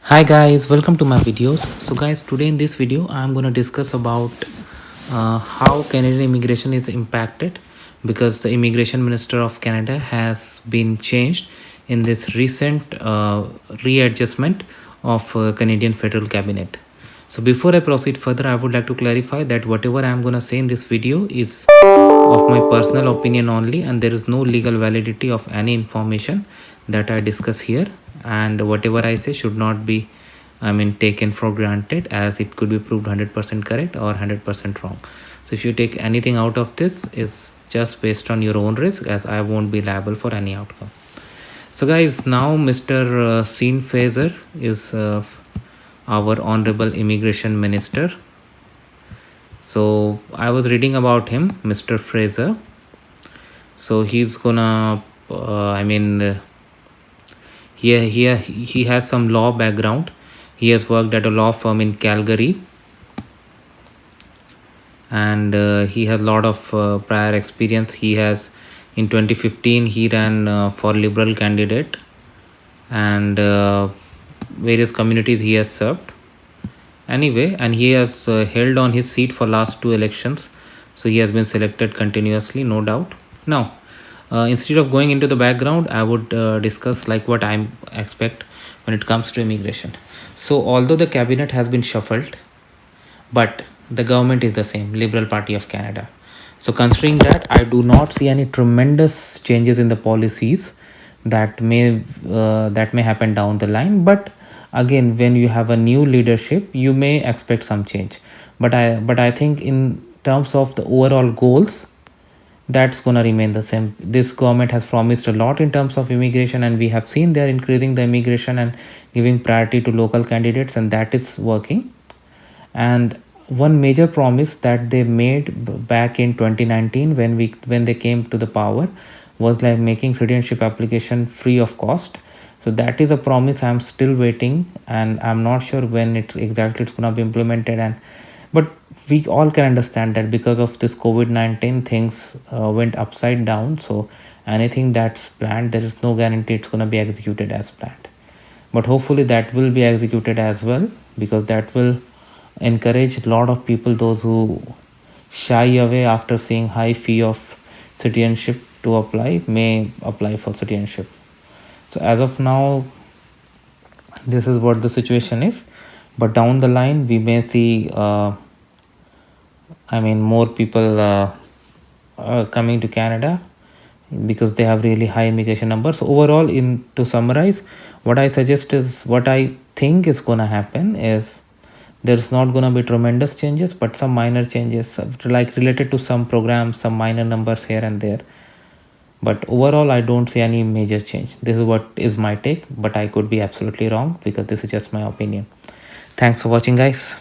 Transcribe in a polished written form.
Hi guys, welcome to my videos. So guys, today in this video I'm going to discuss about how Canadian immigration is impacted because the immigration minister of Canada has been changed in this recent readjustment of Canadian federal cabinet. So before I proceed further, I would like to clarify that whatever I'm going to say in this video is of my personal opinion only, and there is no legal validity of any information that I discuss here, and whatever I say should not be taken for granted, as it could be proved 100% correct or 100% wrong. So if you take anything out of this, is just based on your own risk, as I won't be liable for any outcome. So guys, now Mr. Sean Fraser is our honorable immigration minister. So I was reading about him, Mr. Fraser. So he's gonna he has some law background. He has worked at a law firm in Calgary, and he has a lot of prior experience. He has, in 2015 he ran for Liberal candidate, and various communities he has served anyway, and he has held on his seat for last two elections, so he has been selected continuously, no doubt. Now instead of going into the background, I would discuss like what I expect when it comes to immigration. So although the cabinet has been shuffled, but the government is the same, Liberal Party of Canada. So considering that, I do not see any tremendous changes in the policies that may happen down the line. But again, when you have a new leadership, you may expect some change. But I think in terms of the overall goals, that's going to remain the same. This government has promised a lot in terms of immigration, and we have seen they're increasing the immigration and giving priority to local candidates, and that is working. And one major promise that they made back in 2019, when they came to the power, was like making citizenship application free of cost. So that is a promise I'm still waiting, and I'm not sure when it's going to be implemented. And but we all can understand that because of this COVID-19, things went upside down. So anything that's planned, there is no guarantee it's going to be executed as planned. But hopefully that will be executed as well, because that will encourage a lot of people, those who shy away after seeing high fee of citizenship to apply, may apply for citizenship. So as of now, this is what the situation is. But down the line, we may see more people coming to Canada, because they have really high immigration numbers. So overall, in to summarize, what I suggest is, what I think is going to happen is, there's not going to be tremendous changes, but some minor changes, like related to some programs, some minor numbers here and there. But overall, I don't see any major change. This is what is my take, but I could be absolutely wrong, because this is just my opinion. Thanks for watching, guys.